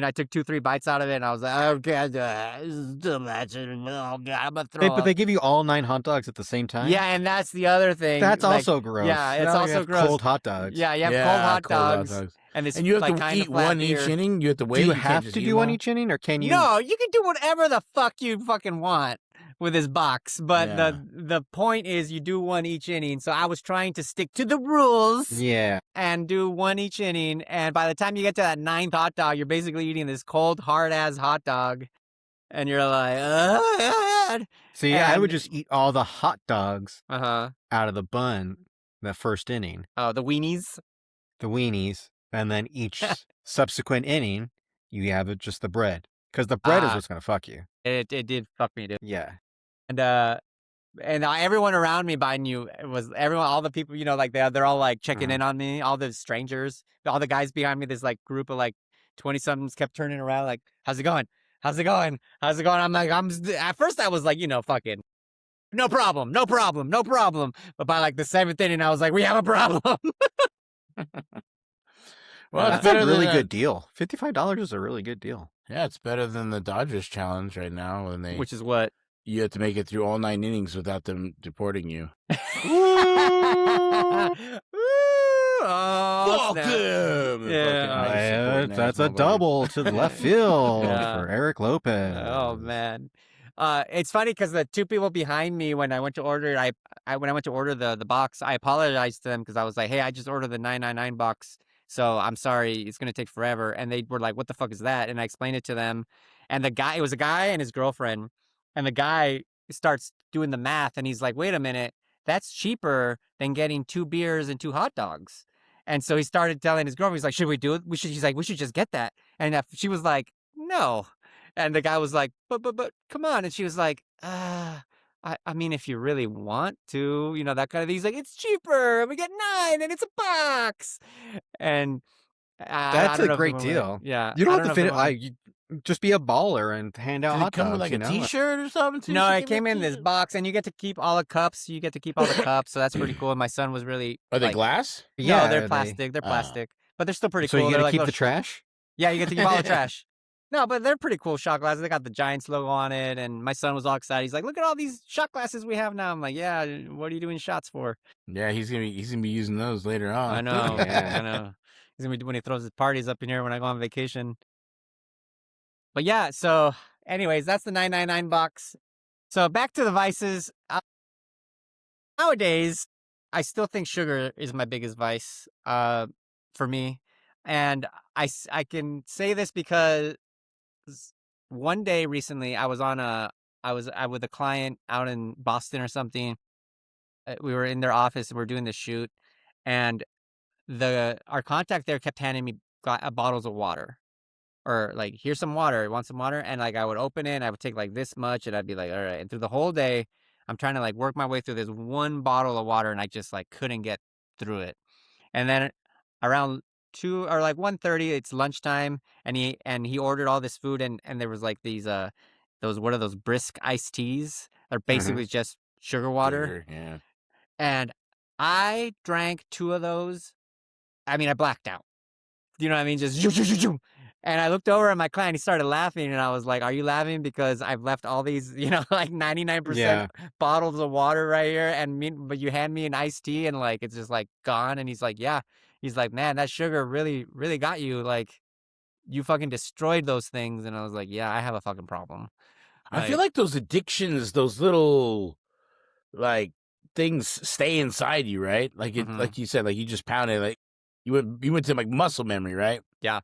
I took 2-3 bites out of it, and I was like, okay, this is too much. Oh God, I'm gonna throw But up. they give you all 9 hot dogs at the same time? Yeah, and that's the other thing. That's like, also gross. yeah, it's Now you also have gross. cold hot dogs. Yeah, you have cold hot dogs. And you have like, to kinda eat flat one beer. each inning. You have to wait. Do you can't have just to eat do them one all? each inning, or can you? No, you can do whatever the fuck you fucking want with this box. But Yeah. the point is you do one each inning. So I was trying to stick to the rules Yeah. and do one each inning. And by the time you get to that 9th hot dog, you're basically eating this cold, hard-ass hot dog. And you're like, God. See, I would And- just eat all the hot dogs Uh-huh. out of the bun the first inning, Oh, the weenies. the weenies, and then each subsequent inning, you have just the bread. Because the bread is Ah. what's going to fuck you. It did fuck me, dude. Yeah. And everyone around me, Biden, all the people, like they're all like checking in on me, all the strangers, all the guys behind me, this like group of like 20-somethings kept turning around like, how's it going? How's it going? How's it going? I'm like, at first I was like, fucking, no problem. But by like the 7th inning, I was like, we have a problem. Well, it's That's a better really than good deal. $55 is a really good deal. Yeah, it's better than the Dodgers challenge right now when Which is what? you have to make it through all 9 innings without them deporting you. Oh, snap. him! Yeah. That's a double to the left field Yeah. for Eric Lopez. Oh man, it's funny because the 2 people behind me, when I went to order, when I went to order the box, I apologized to them because I was like, hey, I just ordered the 999 box, so I'm sorry, it's gonna take forever. And they were like, what the fuck is that? And I explained it to them, and it was a guy and his girlfriend, and the guy starts doing the math, and he's like, wait a minute, that's cheaper than getting 2 beers and 2 hot dogs. And so he started telling his girlfriend, he's like, should we do it? She's like, we should just get that. And she was like, no. And the guy was like, but come on. And she was like, I mean, if you really want to, that kind of thing. He's like, it's cheaper. We get 9 and it's a box. And I That's don't a know if great I'm deal. Yeah. You don't I have to know fit if I'm- it. Just be a baller and hand out Did hot it come dogs. with like a you know? T-shirt or something? too? No, She it gave came me a in this t-shirt? box, and you get to keep all the cups. You get to keep all the cups, so that's pretty cool. And my son was really Are they like, glass? Yeah, no, they're they- plastic. They're Oh. plastic, but they're still pretty So cool. you They're got to like keep little the trash? Yeah, you get to keep all the trash. No, but they're pretty cool shot glasses. They got the Giants logo on it, and my son was all excited. He's like, "Look at all these shot glasses we have now." I'm like, "Yeah, what are you doing shots for?" Yeah, he's gonna be using those later on. I know, Yeah. I know. He's gonna be when he throws his parties up in here when I go on vacation. But yeah, so anyways, that's the 999 box. So back to the vices. Nowadays, I still think sugar is my biggest vice for me. And I can say this because one day recently I was with a client out in Boston or something. We were in their office and we are doing the shoot, and our contact there kept handing me bottles of water, or like, here's some water, want some water? And like I would open it and I would take like this much and I'd be like, all right. And through the whole day, I'm trying to like work my way through this one bottle of water and I just like couldn't get through it. And then around 2 or like 1:30, it's lunchtime, and he ordered all this food, and there was like these those, what are those, brisk iced teas? They're basically just sugar water. Sugar, yeah. And I drank 2 of those. I mean, I blacked out. You know what I mean? Just zoom, zoom, zoom, zoom. And I looked over at my client. He started laughing, and I was like, "Are you laughing because I've left all these, like 99% Yeah. bottles of water right here, but you hand me an iced tea and like it's just like gone?" And he's like, "Yeah." He's like, "Man, that sugar really, really got you. Like, you fucking destroyed those things." And I was like, "Yeah, I have a fucking problem." I feel like those addictions, those little like things stay inside you, right? Like it, Mhm. like you said, like you just pounded, like you went to like muscle memory, right? Yeah.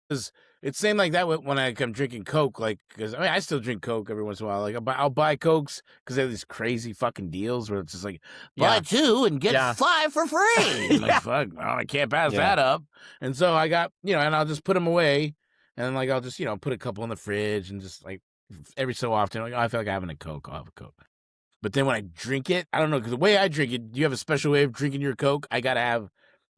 Because it's same like that when I'm drinking Coke, like, because I mean I still drink Coke every once in a while. Like I'll buy Cokes because they have these crazy fucking deals where it's just like buy Yeah. 2 and get Yeah. 5 for free. I'm like, fuck, well, I can't pass Yeah. that up. And so I got, and I'll just put them away, and like I'll just put a couple in the fridge, and just like every so often, like, oh, I feel like having a Coke, I'll have a Coke. But then when I drink it, I don't know, because the way I drink it, do you have a special way of drinking your Coke? I gotta have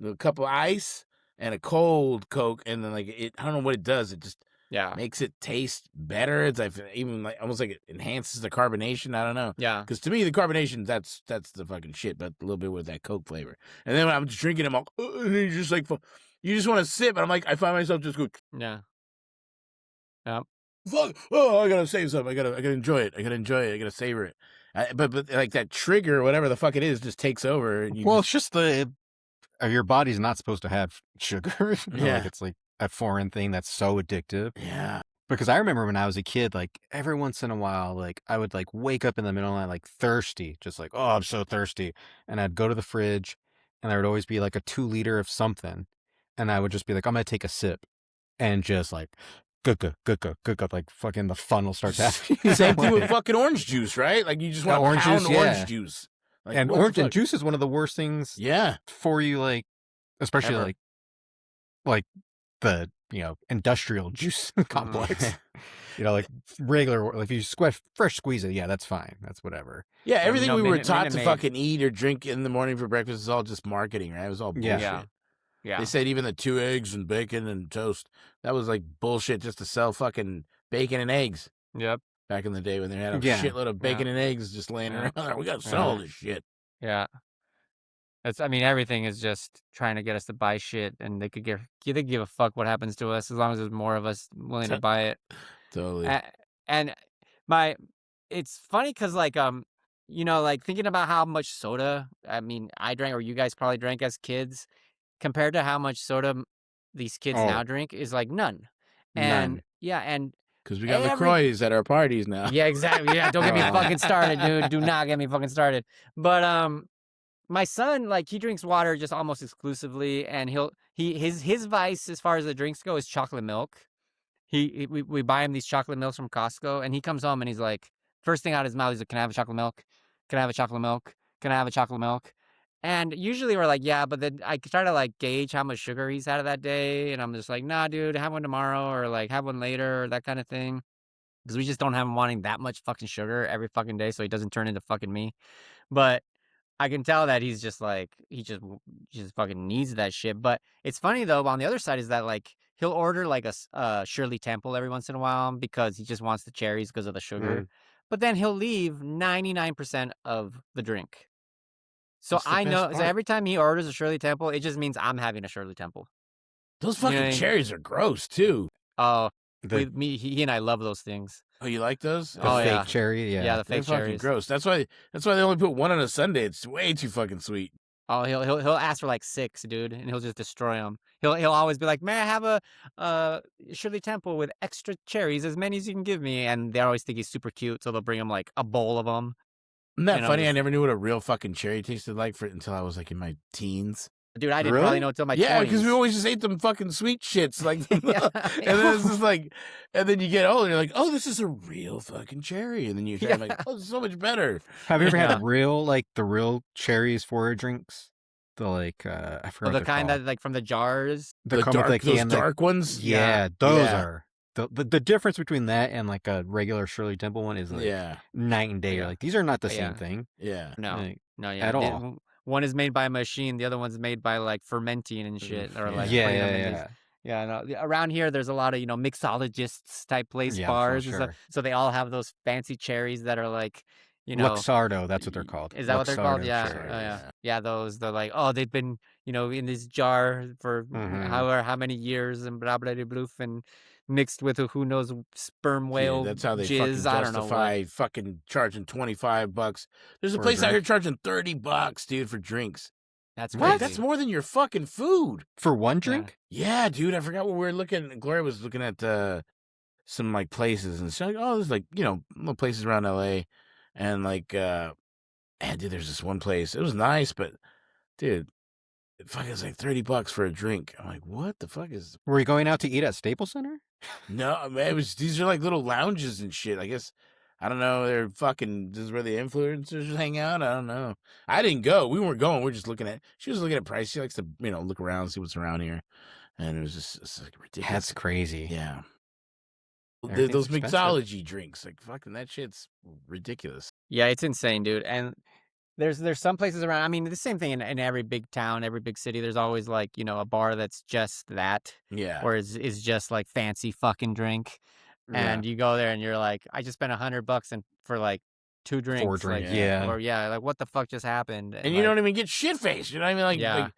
a cup of ice and a cold Coke, and then like I don't know what it does. It just Yeah. makes it taste better. It's like even like almost like it enhances the carbonation. I don't know. Yeah. Because to me, the carbonation, that's the fucking shit. But a little bit with that Coke flavor. And then when I'm just drinking them, and you're just like, you just want to sip, and I'm like, I find myself just go, Yeah. Yep. fuck, oh, I gotta save something. I gotta enjoy it. I gotta savor it. But like that trigger, whatever the fuck it is, just takes over. And Well, it's just your body's not supposed to have sugar. Yeah. Like it's like a foreign thing that's so addictive. yeah. Because I remember when I was a kid, like every once in a while, like I would like wake up in the middle of the night, like thirsty, just like, oh, I'm so thirsty. And I'd go to the fridge and there would always be like a 2 liter of something. And I would just be like, I'm going to take a sip, and just like, good, like fucking the funnel starts happening. Same thing with fucking orange juice, right? Like you just Yeah, want orange pound juice, yeah. orange juice. Like, And what the orange and fuck? juice is one of the worst things Yeah. for you, like, especially Ever. like the, industrial juice complex. Like regular, like if you fresh squeeze it, yeah, that's fine. That's whatever. Yeah, everything we were Minute taught to Maid. fucking eat or drink in the morning for breakfast is all just marketing, right? It was all bullshit. Yeah. Yeah. They said even the 2 eggs and bacon and toast, that was like bullshit just to sell fucking bacon and eggs Yep. back in the day when they had a Yeah. shitload of bacon and eggs just laying Yeah. around there. We got to sell all Yeah. this shit. Yeah. I mean, everything is just trying to get us to buy shit, and they give a fuck what happens to us as long as there's more of us willing to buy it. Totally. And it's funny because like like thinking about how much soda, I mean, I drank, or you guys probably drank as kids, compared to how much soda these kids Oh. now drink, is like none. And None. yeah, and Because we got every- LaCroix at our parties now. yeah, exactly. Yeah, don't get me Oh. fucking started, dude. Do not get me fucking started. But my son, like, he drinks water just almost exclusively, and his vice as far as the drinks go is chocolate milk. We buy him these chocolate milks from Costco, and he comes home and he's like, first thing out of his mouth, he's like, "Can I have a chocolate milk? Can I have a chocolate milk? Can I have a chocolate milk?" And usually we're like, "Yeah," but then I try to like gauge how much sugar he's had of that day, and I'm just like, "Nah, dude, have one tomorrow, or like have one later, or that kind of thing," because we just don't have him wanting that much fucking sugar every fucking day, so he doesn't turn into fucking me. But I can tell that he's just like, he just fucking needs that shit. But it's funny though, on the other side is that like he'll order like a Shirley Temple every once in a while because he just wants the cherries because of the sugar. But then he'll leave 99% of the drink. So That's the I know, best so part. every time he orders a Shirley Temple, it just means I'm having a Shirley Temple. Those fucking Yeah. cherries are gross, too. Oh, The He and I love those things. Oh, you like those? the Oh, fake yeah. cherry, Yeah, yeah. the They're fake fucking cherries. gross. That's why they only put one on a Sunday. It's way too fucking sweet. Oh, he'll ask for like 6, dude, and he'll just destroy them. He'll always be like, "May I have a Shirley Temple with extra cherries, as many as you can give me?" And they always think he's super cute, so they'll bring him like a bowl of them. Isn't that And I'm funny? I just- never knew what a real fucking cherry tasted like until I was like in my teens. Dude, I didn't Really? probably know until my Yeah, 20s. because we always just ate them fucking sweet shits. Like, Yeah. and then it's just like, and then you get older, you're like, oh, this is a real fucking cherry. And then you try, like, oh, this is so much better. Have you ever Yeah. had the real cherries for drinks? The like I Oh, forgot the what they're kind called. that like from the jars. They come with, like, those and, dark ones. yeah, those Yeah. are the difference between that and like a regular Shirley Temple one is like Yeah, night and day. You're Yeah. like, these are not the Yeah. same thing. yeah. No, Like, no, yeah. at all. One is made by a machine. The other one's made by like fermenting and shit, or like yeah, putting yeah, them in these- yeah. Yeah, no. Around here, there's a lot of mixologists type place Yeah, for bars and stuff. sure. So they all have those fancy cherries that are like, you know, Luxardo, that's what they're called. is that what they're called? Luxardo Yeah, cherries. oh, yeah, yeah. They're like, oh, they've been in this jar for Mhm. how many years and blah blah blah blah, and mixed with who knows sperm Yeah, whale that's how they jizz. fucking I don't know what. justify fucking charging $25. There's a For a place out here drink. charging $30, dude, for drinks. That's Like, crazy. that's more than your fucking food. For one drink? Yeah, dude, I forgot what we were looking. Gloria was looking at some like places, and she's like, "Oh, there's like little places around LA," and like, dude, there's this one place. It was nice, but dude, it fucking was like $30 for a drink. I'm like, what the fuck is? Were you going out to eat at Staples Center? No, man, these are like little lounges and shit. I guess I don't know. They're fucking. This is where the influencers hang out. I don't know. I didn't go. We weren't going. We're just looking at. She was looking at price. She likes to look around, see what's around here, and it was just it's like ridiculous. That's crazy. Yeah. Everything's Those expensive. mixology drinks, like fucking that shit's ridiculous. Yeah, it's insane, dude. And there's some places around. I mean, the same thing in every big town, every big city. There's always like a bar that's just that, Yeah. or is just like fancy fucking drink. And you go there and you're like, I just spent $100 and for like 2 drinks. 4 drinks, like, yeah. Or like what the fuck just happened? And you don't even get shit faced. You know what I mean? Like, Yeah. like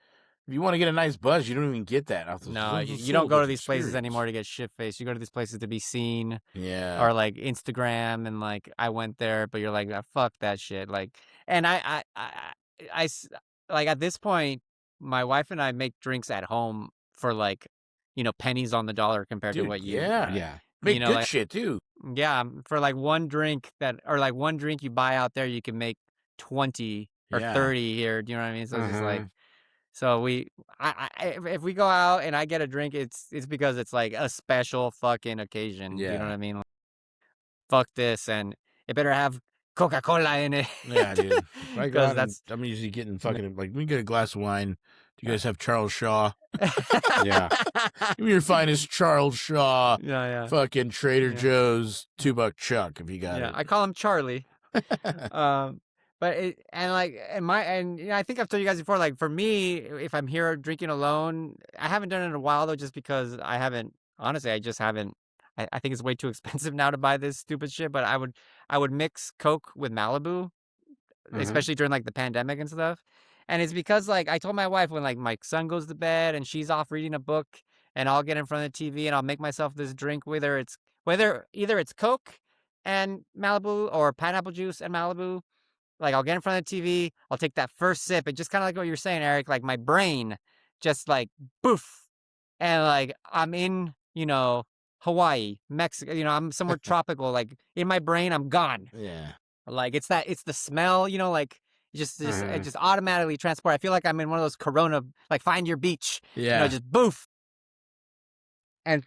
if you want to get a nice buzz, you don't even get that. Off those, No, those you are don't so go to good these places experience. anymore to get shit faced. You go to these places to be seen, Yeah. or like Instagram, and like I went there, but you're like, fuck that shit. Like, and like at this point, my wife and I make drinks at home for like, pennies on the dollar compared to Dude, what you. yeah. Yeah. Make you know, good like- shit too. Yeah, for like one drink one drink you buy out there, you can make 20 or Yeah. 30 here. Do you know what I mean? So it's just like, Mhm. so if we go out and I get a drink, it's because it's like a special fucking occasion. You know Yeah. what I mean? Like, fuck this, and it better have Coca-Cola in it. Yeah, dude. If I go Because out that's I'm usually getting fucking like we get a glass of wine. Do you guys have Charles Shaw? Yeah. Give me your finest Charles Shaw. yeah. Fucking Trader Yeah. Joe's $2 chuck if you got Yeah, it. I call him Charlie. But I think I've told you guys before, like for me, if I'm here drinking alone, I haven't done it in a while though, just because honestly, I just haven't. I think it's way too expensive now to buy this stupid shit, but I would mix Coke with Malibu, Mhm. especially during like the pandemic and stuff. And it's because like I told my wife when like my son goes to bed and she's off reading a book, and I'll get in front of the TV and I'll make myself this drink, either it's Coke and Malibu or pineapple juice and Malibu. Like I'll get in front of the TV, I'll take that first sip, and just kind of like what you're saying, Eric, like my brain just like boof, and like I'm in Hawaii, Mexico, I'm somewhere tropical. Like in my brain, I'm gone. Yeah. Like it's the smell, like it Mhm. just automatically transport. I feel like I'm in one of those Corona, like Find Your Beach, Yeah. just boof. But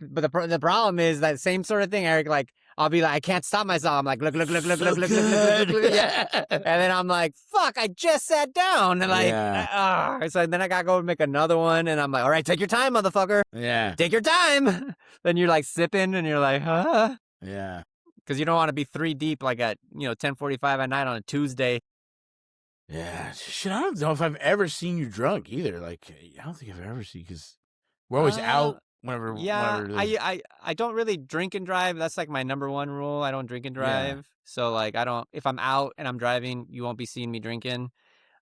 the problem is that same sort of thing, Eric. Like I'll be like, I can't stop myself. I'm like, look, yeah. And then I'm like, fuck, I just sat down, and like, Yeah. so then I gotta go make another one, and I'm like, all right, take your time, motherfucker, Yeah. take your time. Then you're like sipping, and you're like, huh? Yeah. Because you don't want to be 3 deep, like at 10:45 at night on a Tuesday. Yeah. Shit, I don't know if I've ever seen you drunk either. Like, I don't think I've ever seen because we're always out whenever. Yeah, whenever it is. I don't really drink and drive. That's like my number one rule. I don't drink and drive. So like if I'm out and I'm driving, you won't be seeing me drinking.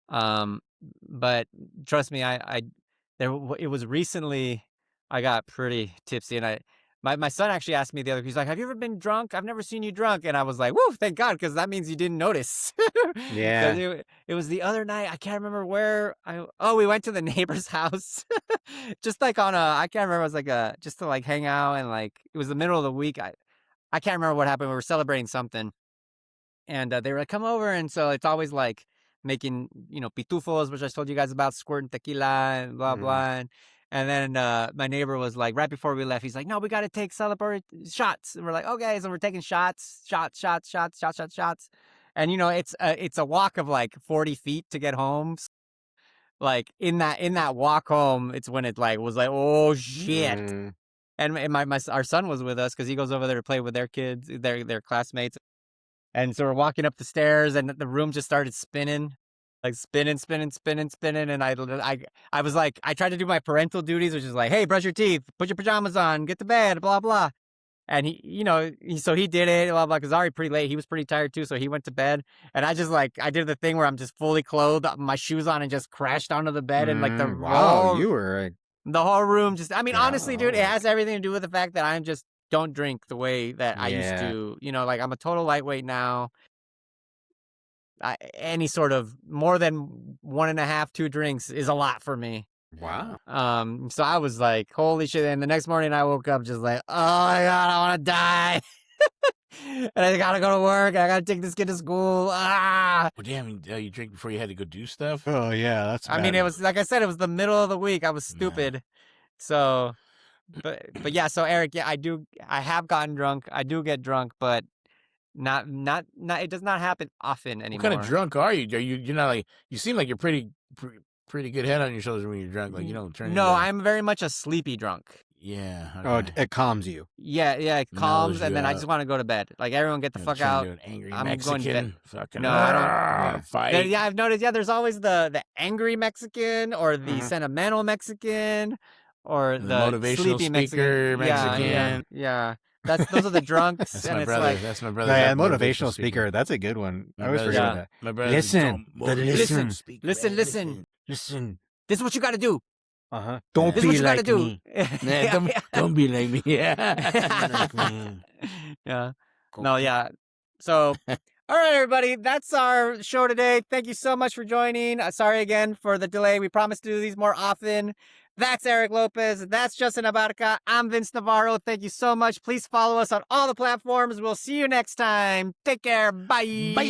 But trust me, it was recently I got pretty tipsy, and My son actually asked me the other. He's like, "Have you ever been drunk? I've never seen you drunk." And I was like, "Woo, thank God," because that means you didn't notice. 'Cause Yeah. it was the other night. I can't remember where. We went to the neighbor's house, just like on a. I can't remember. It was like just to like hang out and like it was the middle of the week. I can't remember what happened. We were celebrating something, and they were like, "Come over," and so it's always like making pitufos, which I told you guys about, squirting tequila and blah blah. And then my neighbor was like, right before we left, he's like, "No, we got to take celebratory shots." And we're like, "Okay," so we're taking shots. And it's a walk of like 40 feet to get home. Like in that walk home, it's when it like was like, oh shit. Mm. And our son was with us because he goes over there to play with their kids, their classmates. And so we're walking up the stairs, and the room just started spinning, like spinning. And I was like, I tried to do my parental duties, which is like, hey, brush your teeth, put your pajamas on, get to bed, blah blah. And so he did it, blah blah, because already pretty late. He was pretty tired too, so he went to bed. And I just like I did the thing where I'm just fully clothed, my shoes on, and just crashed onto the bed, and like wow, you were the whole room just. I mean, honestly, dude, it Yeah. has everything to do with the fact that I'm just don't drink the way that I used Yeah. to. Like I'm a total lightweight now. Any sort of more than 1.5, 2 drinks is a lot for me. wow. So I was like, holy shit. And the next morning I woke up just like, oh my God, I want to die. And I got to go to work. I got to take this kid to school. Well, damn, you drink before you had to go do stuff? Oh yeah, that's. I mean, it was, like I said, it was the middle of the week. I was stupid. So, but yeah, so Eric, yeah, I have gotten drunk. I do get drunk, but not, it does not happen often What anymore. kind of drunk are you? You're not like, you seem like you're pretty good head on your shoulders when you're drunk. Like you don't turn No, into, I'm very much a sleepy drunk. yeah. Oh, Okay. it calms you. Yeah, it Mellows calms, you and then I out. just want to go to bed. Like everyone, get the You fuck turn out. into an angry I'm going to Mexican. bed. Fucking No, I don't. fight. Yeah, I've noticed. Yeah, there's always the angry Mexican or the Mhm. sentimental Mexican or The the motivational sleepy speaker Mexican. Yeah. Those are the drunks, That's and my it's brother. like, That's my brother. Yeah, motivational speaker. That's a good one. I always brother's forget a- that. My brother. Listen, but listen. listen. Listen. This is what you got to do. Don't This is what be you like got to do. me. Yeah, don't be like me. Yeah. Yeah. No, yeah. So, all right, everybody, that's our show today. Thank you so much for joining. Sorry again for the delay. We promise to do these more often. That's Eric Lopez. That's Justin Abarca. I'm Vince Navarro. Thank you so much. Please follow us on all the platforms. We'll see you next time. Take care. Bye. Bye.